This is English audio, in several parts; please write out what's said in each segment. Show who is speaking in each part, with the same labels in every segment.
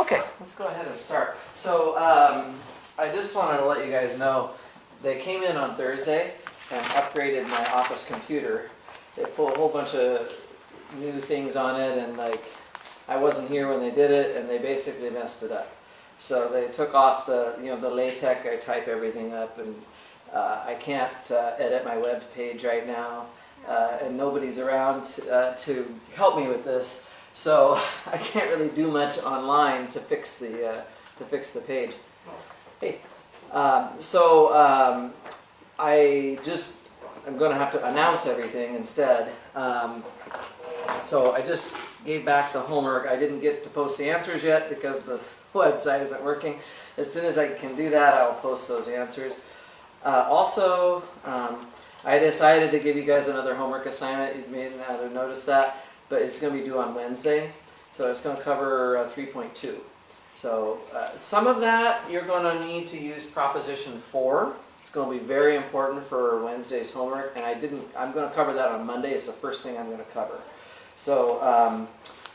Speaker 1: Okay, let's go ahead and start. So I just wanted to let you guys know, they came in on Thursday and upgraded my office computer. They put a whole bunch of new things on it, and like I wasn't here when they did it, and they basically messed it up. So they took off the the LaTeX. I type everything up, and I can't edit my web page right now, and nobody's around to help me with this. So I can't really do much online to fix the page. Hey, I'm going to have to announce everything instead. So I just gave back the homework. I didn't get to post the answers yet because the website isn't working. As soon as I can do that, I'll post those answers. Also, I decided to give you guys another homework assignment. You may not have noticed that, but it's going to be due on Wednesday. So it's going to cover 3.2. So some of that you're going to need to use proposition 4. It's going to be very important for Wednesday's homework, and I'm going to cover that on Monday. It's the first thing I'm going to cover. So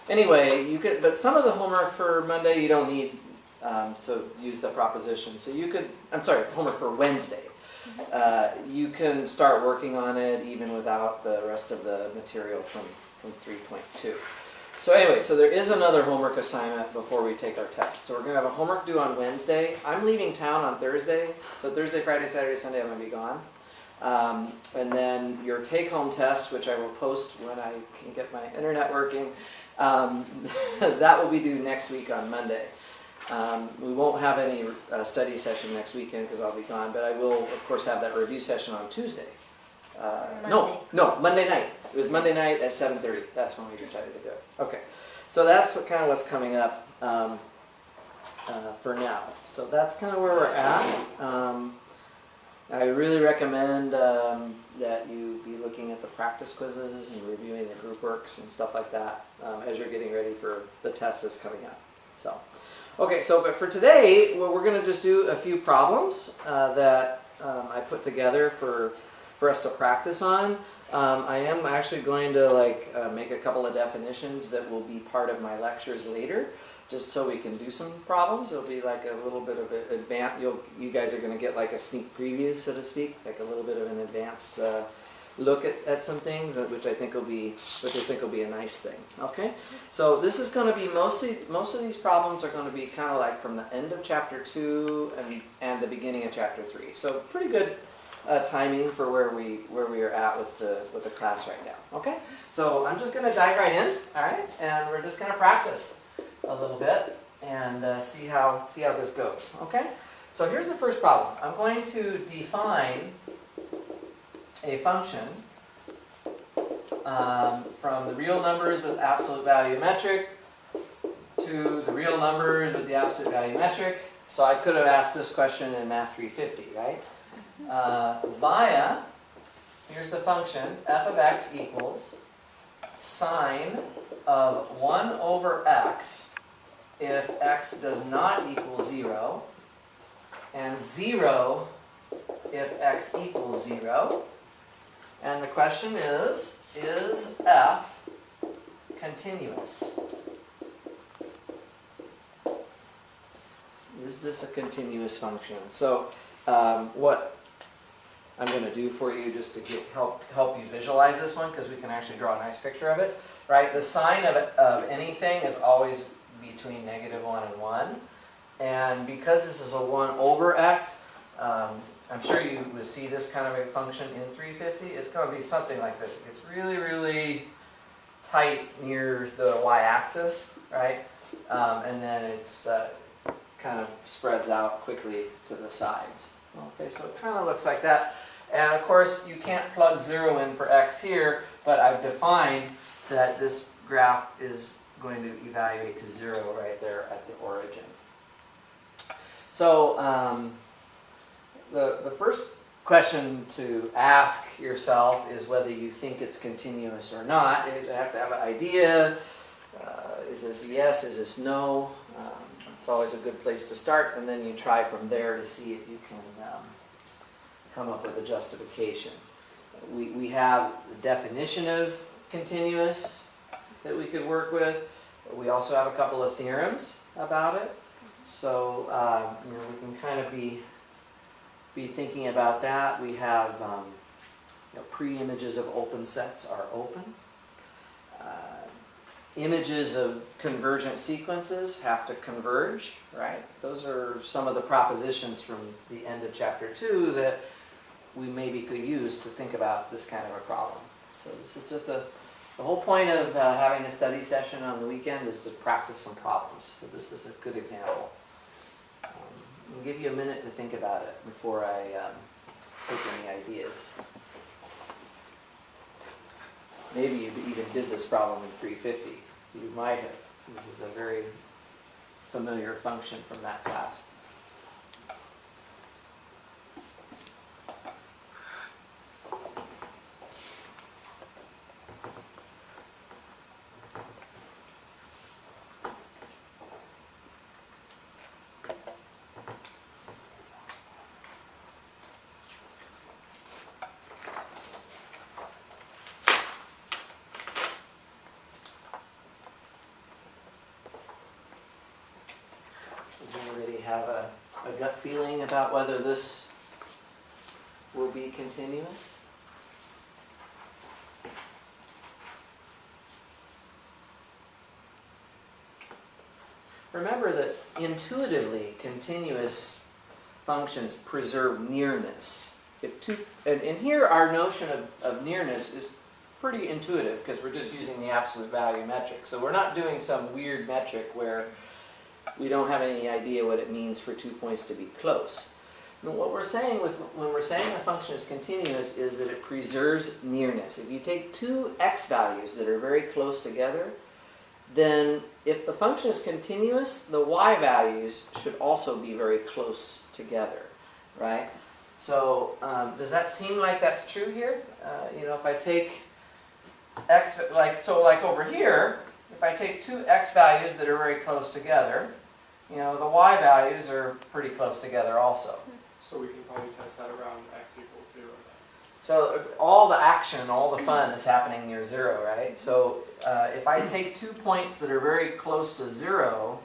Speaker 1: anyway, but some of the homework for Monday you don't need to use the proposition. So homework for Wednesday. You can start working on it even without the rest of the material from 3.2. So anyway, so there is another homework assignment before we take our test. So we're going to have a homework due on Wednesday. I'm leaving town on Thursday. So Thursday, Friday, Saturday, Sunday I'm going to be gone. And then your take-home test, which I will post when I can get my internet working, that will be due next week on Monday. We won't have any study session next weekend because I'll be gone, but I will, of course, have that review session on Tuesday. Monday night. It was Monday night at 7:30. That's when we decided to do it. Okay, so that's kind of what's coming up for now. So that's kind of where we're at. I really recommend that you be looking at the practice quizzes and reviewing the group works and stuff like that as you're getting ready for the test that's coming up. So, okay, but for today, we're going to just do a few problems that I put together for us to practice on. I am actually going to make a couple of definitions that will be part of my lectures later, just so we can do some problems. It'll be like a little bit of an advanced, you guys are going to get like a sneak preview, so to speak, like a little bit of an advanced look at some things, which I think will be a nice thing. Okay, so this is going to be most of these problems are going to be kind of like from the end of chapter 2 and the beginning of chapter 3. So pretty good timing for where we are at with the class right now. Okay, so I'm just going to dive right in. All right, and we're just going to practice a little bit and see how this goes. Okay, so here's the first problem. I'm going to define a function from the real numbers with absolute value metric to the real numbers with the absolute value metric. So I could have asked this question in Math 350, right? Via, here's the function, f of x equals sine of 1 over x if x does not equal 0, and 0 if x equals 0. And the question is f continuous? Is this a continuous function? So what I'm going to do for you just to help you visualize this one, because we can actually draw a nice picture of it, right? The sign of anything is always between -1 and 1. And because this is a 1 over x, I'm sure you would see this kind of a function in 350. It's going to be something like this. It's really, really tight near the y-axis, right? And then it's kind of spreads out quickly to the sides. Okay, so it kind of looks like that. And of course, you can't plug 0 in for x here, but I've defined that this graph is going to evaluate to 0 right there at the origin. So the first question to ask yourself is whether you think it's continuous or not. You have to have an idea. Is this a yes? Is this no? It's always a good place to start, and then you try from there to see if you can come up with a justification. We have the definition of continuous that we could work with. We also have a couple of theorems about it. So we can kind of be thinking about that. We have pre-images of open sets are open. Images of convergent sequences have to converge, right? Those are some of the propositions from the end of chapter 2 that we maybe could use to think about this kind of a problem. So this is just the whole point of having a study session on the weekend is to practice some problems. So this is a good example. I'll give you a minute to think about it before I take any ideas. Maybe you even did this problem in 350. You might have. This is a very familiar function from that class. Does anybody have a gut feeling about whether this will be continuous? Remember that intuitively, continuous functions preserve nearness. And here our notion of nearness is pretty intuitive because we're just using the absolute value metric. So we're not doing some weird metric where we don't have any idea what it means for 2 points to be close. And what we're saying when we're saying a function is continuous is that it preserves nearness. If you take two x values that are very close together, then if the function is continuous, the y values should also be very close together, right? So does that seem like that's true here? If I take x, like over here, if I take two x values that are very close together, the y values are pretty close together also.
Speaker 2: So we can probably test that around x equals 0 then.
Speaker 1: So all the action, all the fun is happening near 0, right? So if I take 2 points that are very close to 0,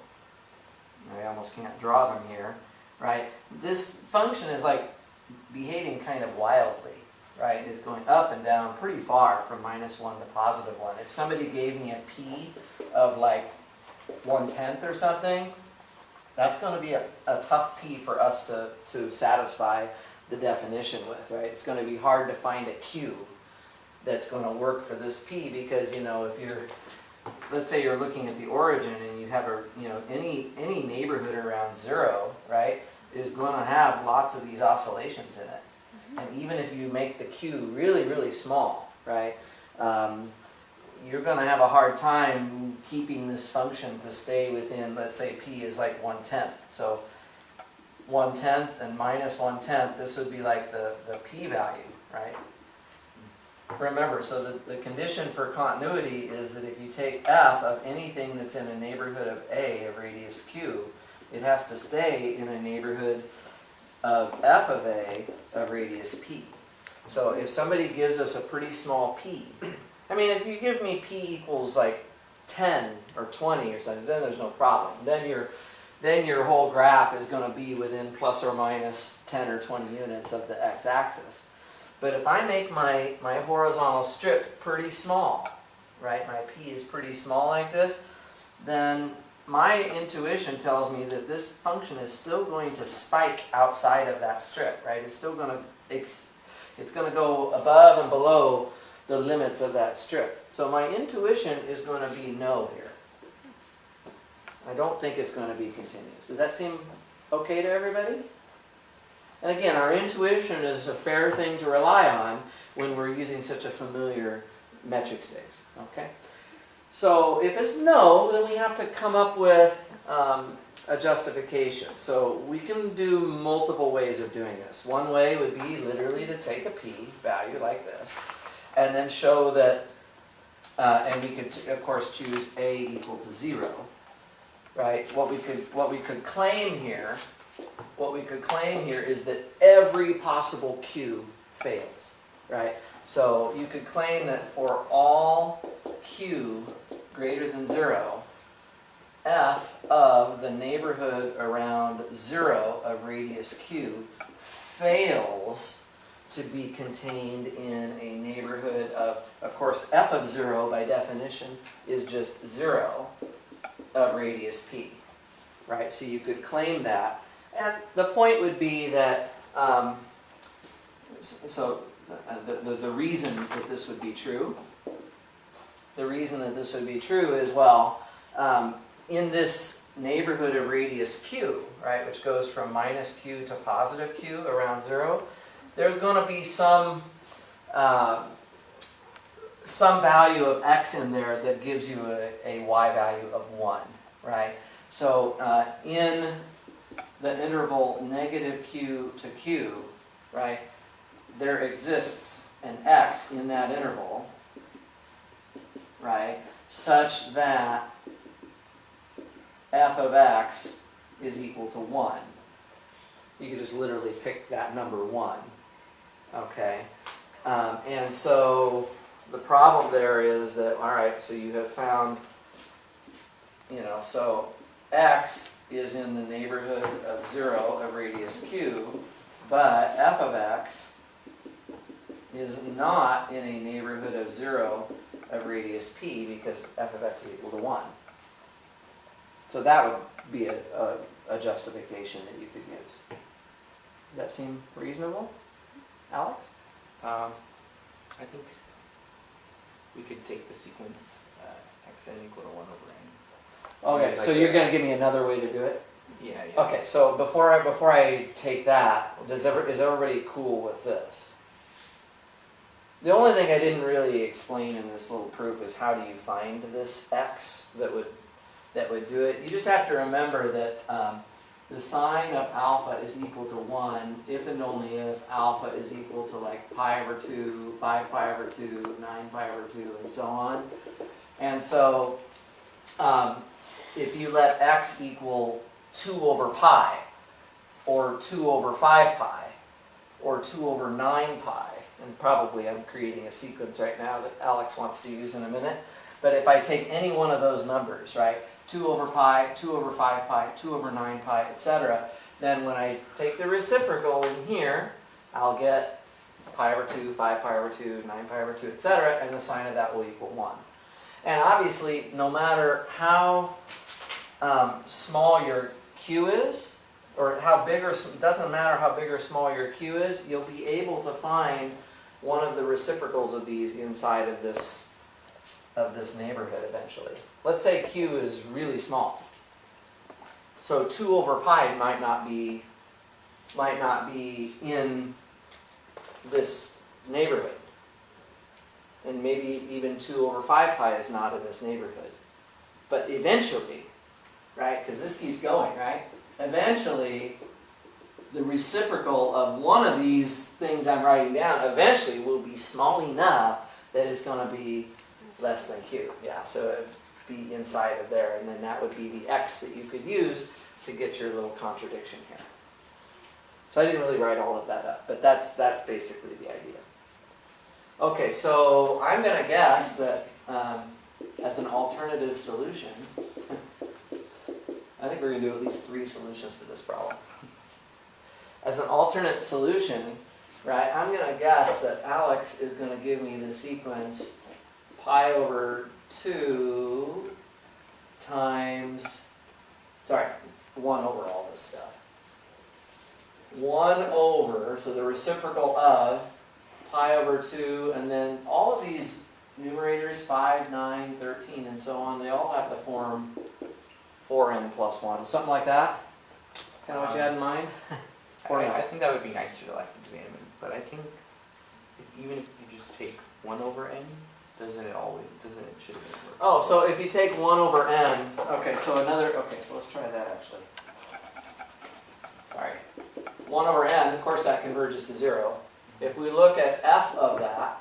Speaker 1: I almost can't draw them here, right? This function is like behaving kind of wildly, right? It's going up and down pretty far from -1 to +1. If somebody gave me a p of like 1/10 or something, that's going to be a tough p for us to satisfy the definition with, right? It's going to be hard to find a q that's going to work for this p because, if you're, let's say you're looking at the origin and you have any neighborhood around 0, right, is going to have lots of these oscillations in it. And even if you make the q really, really small, right, you're going to have a hard time keeping this function to stay within, let's say p is like 1/10. So 1/10 and -1/10, this would be like the p value, right? Remember, so the condition for continuity is that if you take f of anything that's in a neighborhood of a of radius q, it has to stay in a neighborhood of f of a of radius p. So if somebody gives us a pretty small p, I mean, if you give me p equals like 10 or 20 or something, then there's no problem. Then your whole graph is going to be within plus or minus 10 or 20 units of the x-axis. But if I make my horizontal strip pretty small, right, my p is pretty small like this, then my intuition tells me that this function is still going to spike outside of that strip, right? It's still going to, it's going to go above and below the limits of that strip. So my intuition is going to be no here. I don't think it's going to be continuous. Does that seem okay to everybody? And again, our intuition is a fair thing to rely on when we're using such a familiar metric space. Okay? So if it's no, then we have to come up with a justification. So we can do multiple ways of doing this. One way would be literally to take a p value like this and then show that, and we could of course choose a equal to 0. Right? What we could claim here is that every possible q fails, right? So you could claim that for all q greater than 0, f of the neighborhood around 0 of radius q fails to be contained in a neighborhood of course, f of 0 by definition is just 0 of radius p, right? So you could claim that. And the point would be that, the reason that this would be true, is, well, in this neighborhood of radius q, right, which goes from minus q to positive q around 0, there's going to be some value of x in there that gives you a y value of 1, right? So in the interval negative q to q, right, there exists an x in that interval, right, such that f of x is equal to 1. You could just literally pick that number 1, okay? And so the problem there is that, all right, so you have found, so x is in the neighborhood of 0 of radius q, but f of x is not in a neighborhood of 0 of radius p because f of x is equal to 1. So that would be a justification that you could use. Does that seem reasonable, Alex?
Speaker 3: I think we could take the sequence xn equal to 1 over n.
Speaker 1: Okay, so you're going to give me another way to do it?
Speaker 3: Yeah, yeah.
Speaker 1: Okay, so before I take that, is everybody cool with this? The only thing I didn't really explain in this little proof is how do you find this x that would do it. You just have to remember that the sine of alpha is equal to 1 if and only if alpha is equal to like pi over 2, 5 pi over 2, 9 pi over 2, and so on. And so if you let x equal 2 over pi, or 2 over 5 pi, or 2 over 9 pi, and probably I'm creating a sequence right now that Alex wants to use in a minute, but if I take any one of those numbers, right, 2 over pi, 2 over 5 pi, 2 over 9 pi, etc., then when I take the reciprocal in here, I'll get pi over 2, 5 pi over 2, 9 pi over 2, etc., and the sine of that will equal 1. And obviously, no matter how small your q is, or how big or it doesn't matter how big or small your q is, you'll be able to find one of the reciprocals of these inside of this neighborhood eventually. Let's say q is really small. So 2 over pi might not be in this neighborhood. And maybe even 2 over 5 pi is not in this neighborhood. But eventually, right, because this keeps going, right? Eventually, the reciprocal of one of these things I'm writing down eventually will be small enough that it's going to be less than q. Yeah, so it would be inside of there, and then that would be the x that you could use to get your little contradiction here. So I didn't really write all of that up, but that's basically the idea. Okay, so I'm going to guess that as an alternative solution, I think we're going to do at least 3 solutions to this problem. As an alternate solution, right, I'm going to guess that Alex is going to give me the sequence pi over 2 times, 1 over all this stuff. 1 over, so the reciprocal of pi over 2, and then all of these numerators, 5, 9, 13, and so on, they all have to form 4n plus 1. Something like that? Kind of what you had in mind?
Speaker 3: I think that would be nicer to examine, but I think even if you just take 1 over n, should it work?
Speaker 1: Oh, so if you take 1 over n, so let's try that actually. Sorry. 1 over n, of course that converges to 0. If we look at f of that,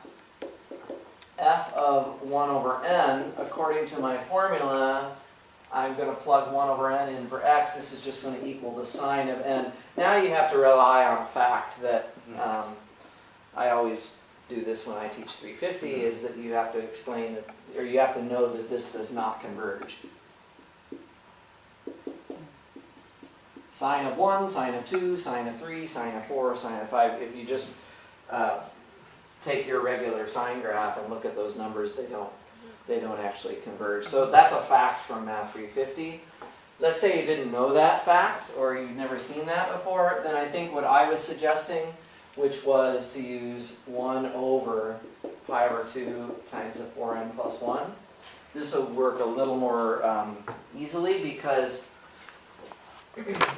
Speaker 1: f of 1 over n, according to my formula, I'm going to plug 1 over n in for x. This is just going to equal the sine of n. Now you have to rely on the fact that I always do this when I teach 350, is that you have to explain that, or you have to know that this does not converge. Sine of 1, sine of 2, sine of 3, sine of 4, sine of 5. If you just take your regular sine graph and look at those numbers, they don't actually converge. So that's a fact from Math 350. Let's say you didn't know that fact, or you've never seen that before, then I think what I was suggesting, which was to use 1 over pi over 2 times the 4n plus 1. This will work a little more easily, because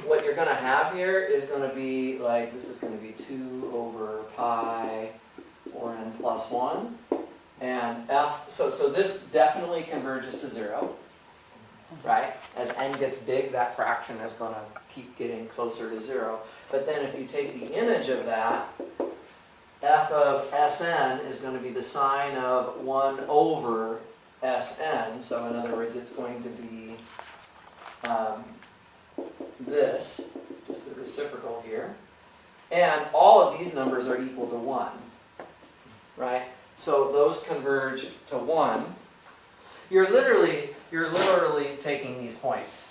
Speaker 1: what you're going to have here is going to be like, this is going to be 2 over pi 4n plus 1. And f, so this definitely converges to 0, right? As n gets big, that fraction is going to keep getting closer to 0. But then if you take the image of that, f of Sn is going to be the sine of 1 over Sn. So in other words, it's going to be this, just the reciprocal here. And all of these numbers are equal to 1, right? So those converge to 1. You're literally taking these points,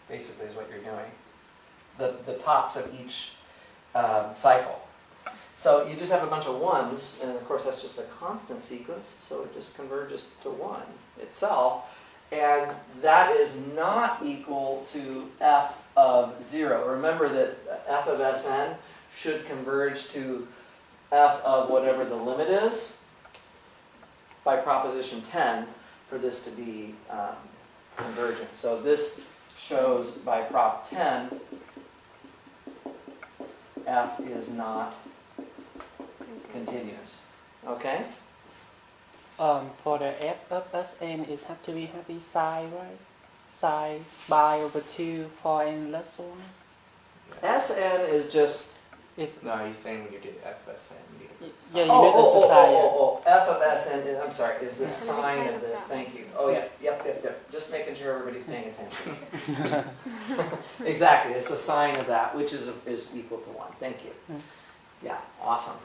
Speaker 1: basically is what you're doing. The tops of each cycle. So you just have a bunch of 1s, and of course that's just a constant sequence, so it just converges to 1 itself. And that is not equal to f of 0. Remember that f of Sn should converge to f of whatever the limit is by proposition 10 for this to be convergent. So this shows by prop 10 f is not continuous. Okay?
Speaker 4: For the f of Sn, it have to be psi, right? Psi pi over 2 for n less 1.
Speaker 1: Sn is just...
Speaker 3: No, he's saying when you did FSN.
Speaker 4: Yeah, you made this for psi.
Speaker 1: F of Sn, I'm sorry, is the sine of this. Thank you. Oh, yeah, yep. Just making sure everybody's paying attention. Exactly, it's the sine of that, which is equal to 1. Thank you. Yeah, awesome.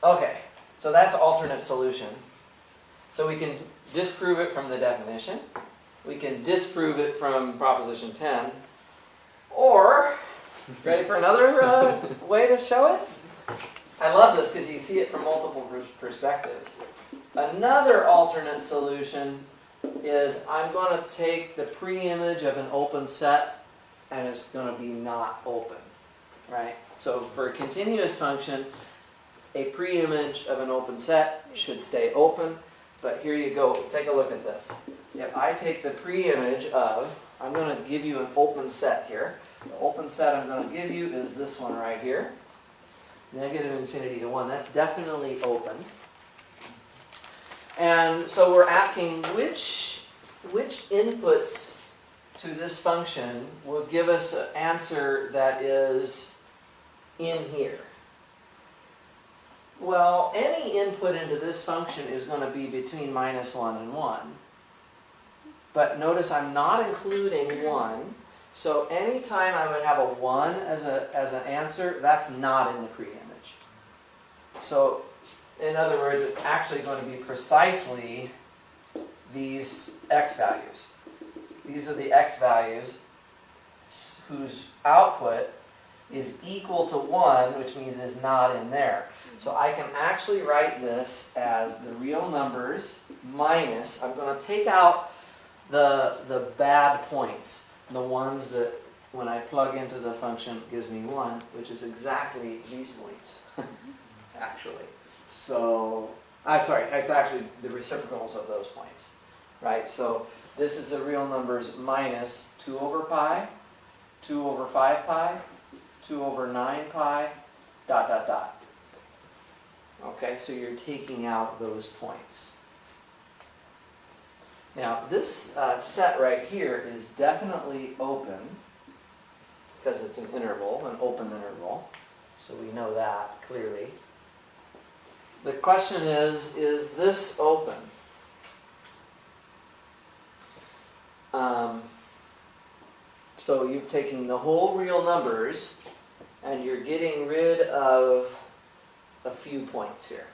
Speaker 1: Okay, so that's alternate solution. So we can disprove it from the definition. We can disprove it from proposition 10. Or, ready for another way to show it? I love this because you see it from multiple perspectives. Another alternate solution is I'm going to take the pre-image of an open set and it's going to be not open, right? So for a continuous function, a pre-image of an open set should stay open, but here you go. Take a look at this. If I take the pre-image of, I'm going to give you an open set here. The open set I'm going to give you is this one right here. Negative infinity to 1. That's definitely open. And so we're asking which inputs to this function will give us an answer that is in here. Well, any input into this function is going to be between -1 and 1. But notice I'm not including 1. So anytime I would have a 1 as an answer, that's not in the pre-image. So in other words, it's actually going to be precisely these x values. These are the x values whose output is equal to 1, which means is not in there. So I can actually write this as the real numbers minus, I'm going to take out the bad points, the ones that when I plug into the function gives me 1, which is exactly these points, actually. So, I'm sorry, it's actually the reciprocals of those points, right? So this is the real numbers minus 2 over pi, 2 over 5 pi, 2 over 9 pi, dot, dot, dot. Okay, so you're taking out those points. Now, this set right here is definitely open, because it's an interval, an open interval. So we know that clearly. The question is this open? So you're taking the whole real numbers, and you're getting rid of a few points here.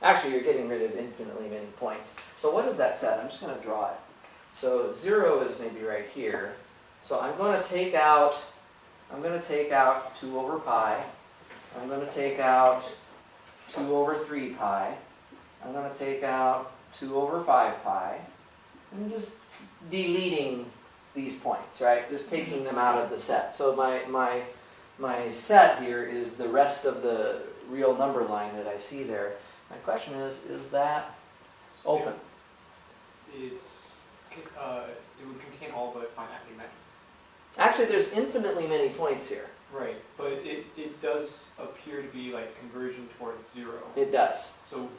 Speaker 1: Actually, you're getting rid of infinitely many points. So what is that set? I'm just going to draw it. So 0 is maybe right here. So I'm going to take out 2 over pi. I'm going to take out 2 over 3 pi. I'm going to take out 2 over 5 pi. I'm just deleting these points, right? Just taking them out of the set. So my set here is the rest of the real number line that I see there. My question is that open?
Speaker 2: It would contain all but finitely many.
Speaker 1: Actually, there's infinitely many points here.
Speaker 2: Right, but it does appear to be like converging towards 0.
Speaker 1: It does.
Speaker 2: So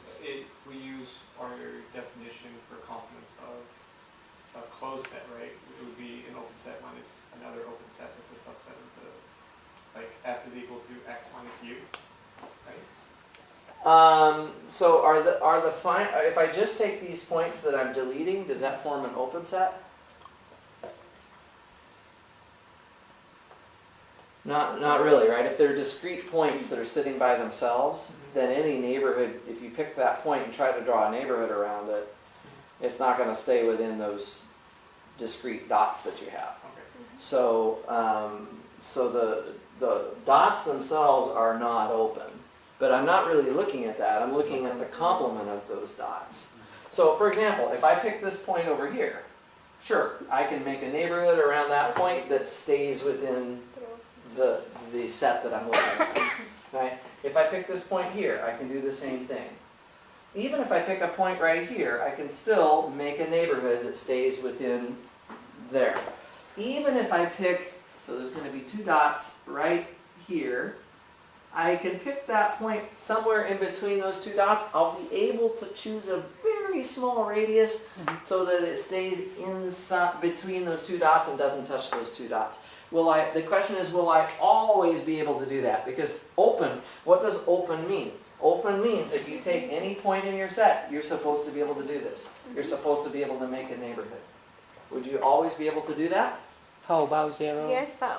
Speaker 2: we use our definition for complements of a closed set, right? It would be an open set minus another open set that's a subset of the, like f is equal to x minus u, right?
Speaker 1: So if I just take these points that I'm deleting, does that form an open set? Not really, right? If they're discrete points that are sitting by themselves, then any neighborhood, if you pick that point and try to draw a neighborhood around it, it's not going to stay within those discrete dots that you have.
Speaker 2: Okay.
Speaker 1: So, the dots themselves are not open. But I'm not really looking at that. I'm looking at the complement of those dots. So, for example, if I pick this point over here, sure, I can make a neighborhood around that point that stays within the set that I'm looking at. Right? If I pick this point here, I can do the same thing. Even if I pick a point right here, I can still make a neighborhood that stays within there. Even if I pick, so there's going to be 2 dots right here, I can pick that point somewhere in between those 2 dots. I'll be able to choose a very small radius so that it stays inside between those 2 dots and doesn't touch those 2 dots. The question is, will I always be able to do that? Because open, what does open mean? Open means if you take any point in your set, you're supposed to be able to do this. You're supposed to be able to make a neighborhood. Would you always be able to do that?
Speaker 4: How about 0?
Speaker 5: Yes, but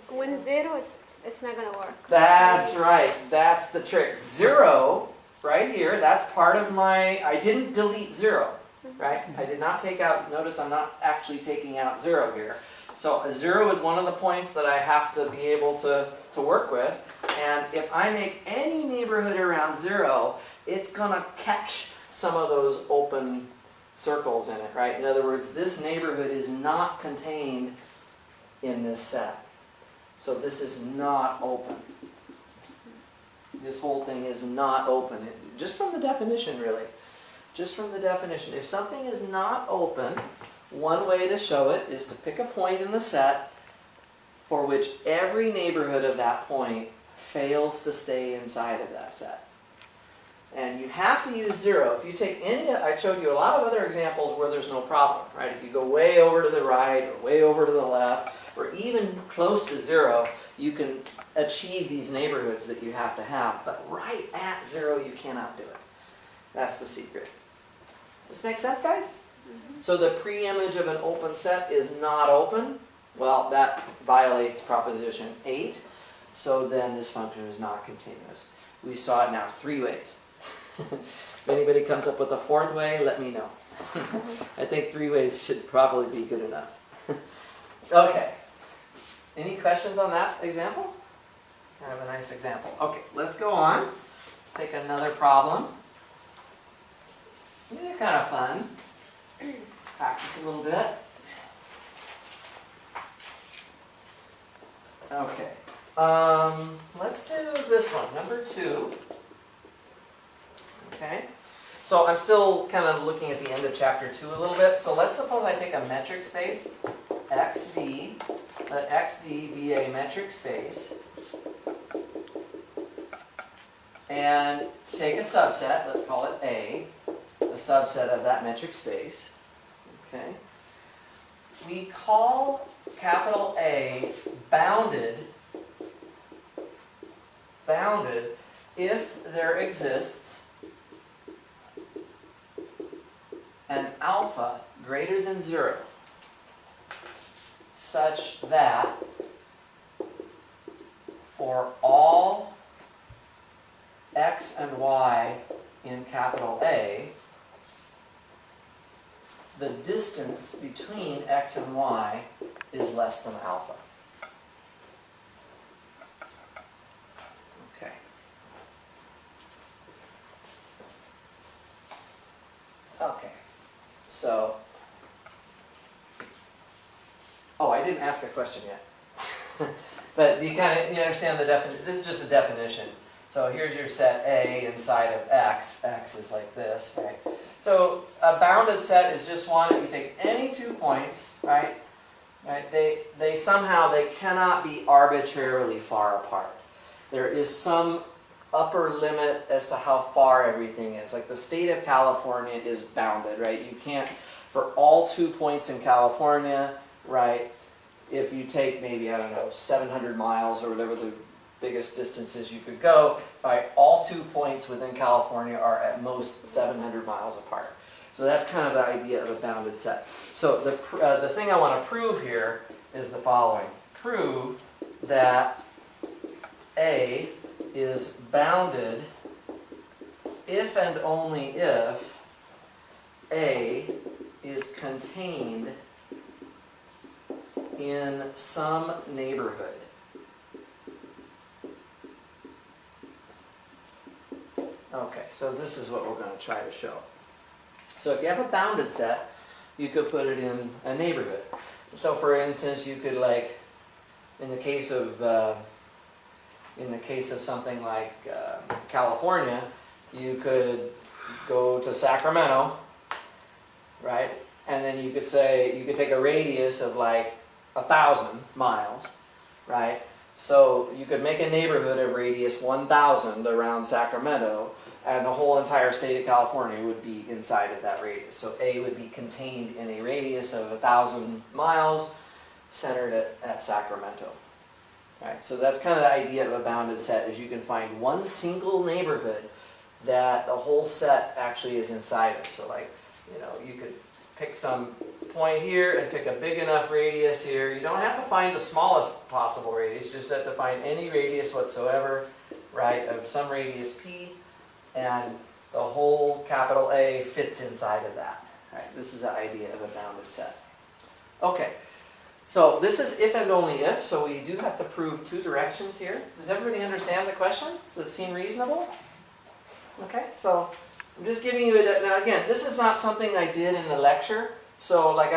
Speaker 5: when 0, it's not going to work.
Speaker 1: That's right. That's the trick. 0, right here, that's part of my, I didn't delete 0, right? I did not take out, notice I'm not actually taking out 0 here. So a 0 is one of the points that I have to be able to work with. And if I make any neighborhood around 0, it's going to catch some of those open circles in it, right? In other words, this neighborhood is not contained in this set. So this is not open. This whole thing is not open. Just from the definition, really. Just from the definition. If something is not open, one way to show it is to pick a point in the set for which every neighborhood of that point fails to stay inside of that set. And you have to use 0. If you take any, I showed you a lot of other examples where there's no problem, right? If you go way over to the right or way over to the left or even close to 0, you can achieve these neighborhoods that you have to have. But right at 0, you cannot do it. That's the secret. Does this make sense, guys? So the preimage of an open set is not open. Well, that violates proposition 8. So then this function is not continuous. We saw it now 3 ways. If anybody comes up with a 4th way, let me know. I think 3 ways should probably be good enough. Okay. Any questions on that example? I have a nice example. Okay, let's go on. Let's take another problem. These are kind of fun. Practice a little bit. Okay. Let's do this one, number 2. Okay. So I'm still kind of looking at the end of chapter 2 a little bit. So let's suppose I take a metric space, xd, let xd be a metric space, and take a subset, let's call it A, a subset of that metric space. Okay. We call capital A bounded if there exists an alpha greater than 0 such that for all x and y in capital A, the distance between x and y is less than alpha. Okay. Okay. So, oh, I didn't ask a question yet. But you understand the definition. This is just a definition. So here's your set A inside of X. X is like this, right? So a bounded set is just one. If you take any 2 points, right? They somehow cannot be arbitrarily far apart. There is some upper limit as to how far everything is. Like the state of California is bounded, right? You can't, for all 2 points in California, right? If you take maybe, I don't know, 700 miles or whatever the biggest distances you could go, right? All 2 points within California are at most 700 miles apart. So that's kind of the idea of a bounded set. So the thing I want to prove here is the following. Prove that A is bounded if and only if A is contained in some neighborhood. Okay, so this is what we're going to try to show. So if you have a bounded set, you could put it in a neighborhood. So for instance, you could, like, in the case of something like California, you could go to Sacramento, right? And then you could say, you could take a radius of like 1,000 miles, right? So you could make a neighborhood of radius 1,000 around Sacramento, and the whole entire state of California would be inside of that radius. So A would be contained in a radius of 1,000 miles centered at Sacramento. Right, so that's kind of the idea of a bounded set, is you can find one single neighborhood that the whole set actually is inside of. So like, you could pick some point here and pick a big enough radius here. You don't have to find the smallest possible radius, you just have to find any radius whatsoever, right, of some radius P, and the whole capital A fits inside of that. Right, this is the idea of a bounded set. Okay. So this is if and only if, so we do have to prove 2 directions here. Does everybody understand the question? Does it seem reasonable? Okay, so I'm just giving you now again, this is not something I did in the lecture, so like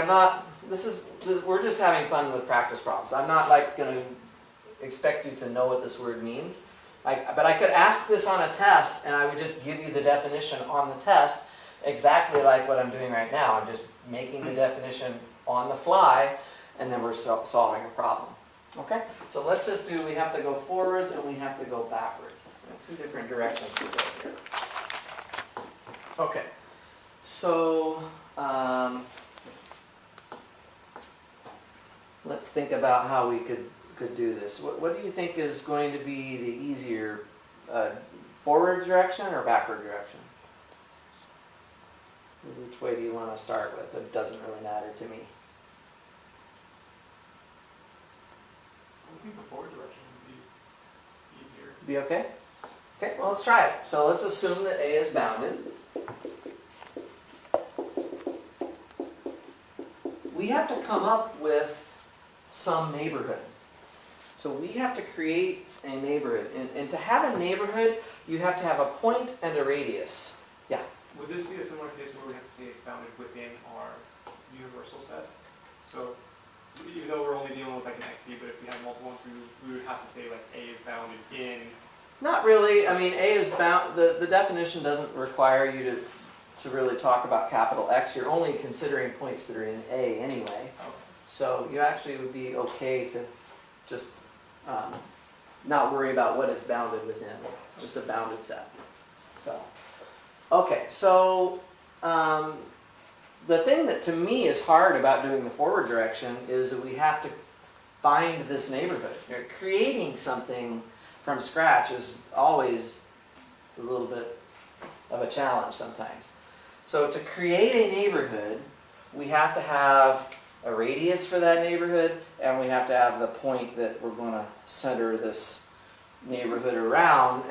Speaker 1: we're just having fun with practice problems. I'm not like going to expect you to know what this word means. But I could ask this on a test and I would just give you the definition on the test exactly like what I'm doing right now. I'm just making the definition on the fly, and then we're solving a problem. Okay? So let's just do, we have to go forwards and we have to go backwards. 2 different directions to go here. Okay. So, let's think about how we could do this. What do you think is going to be the easier, forward direction or backward direction? Which way do you want to start with? It doesn't really matter to me.
Speaker 2: I think the forward direction would be easier.
Speaker 1: Be okay? Okay, well let's try it. So let's assume that A is bounded. We have to come up with some neighborhood. So we have to create a neighborhood. And to have a neighborhood, you have to have a point and a radius. Yeah?
Speaker 2: Would this be a similar case where we have to say it's bounded within our universal set? So even though we're only dealing with like an XD, but if we have multiple ones, we would have to say like A is bounded in.
Speaker 1: Not really. I mean, A is bound. The definition doesn't require you to really talk about capital X. You're only considering points that are in A anyway.
Speaker 2: Okay.
Speaker 1: So you actually would be okay to just not worry about what it's bounded within. It's just a bounded set. So, okay. So the thing that to me is hard about doing the forward direction is that we have to find this neighborhood. Creating something from scratch is always a little bit of a challenge sometimes. So to create a neighborhood, we have to have a radius for that neighborhood, and we have to have the point that we're going to center this neighborhood around.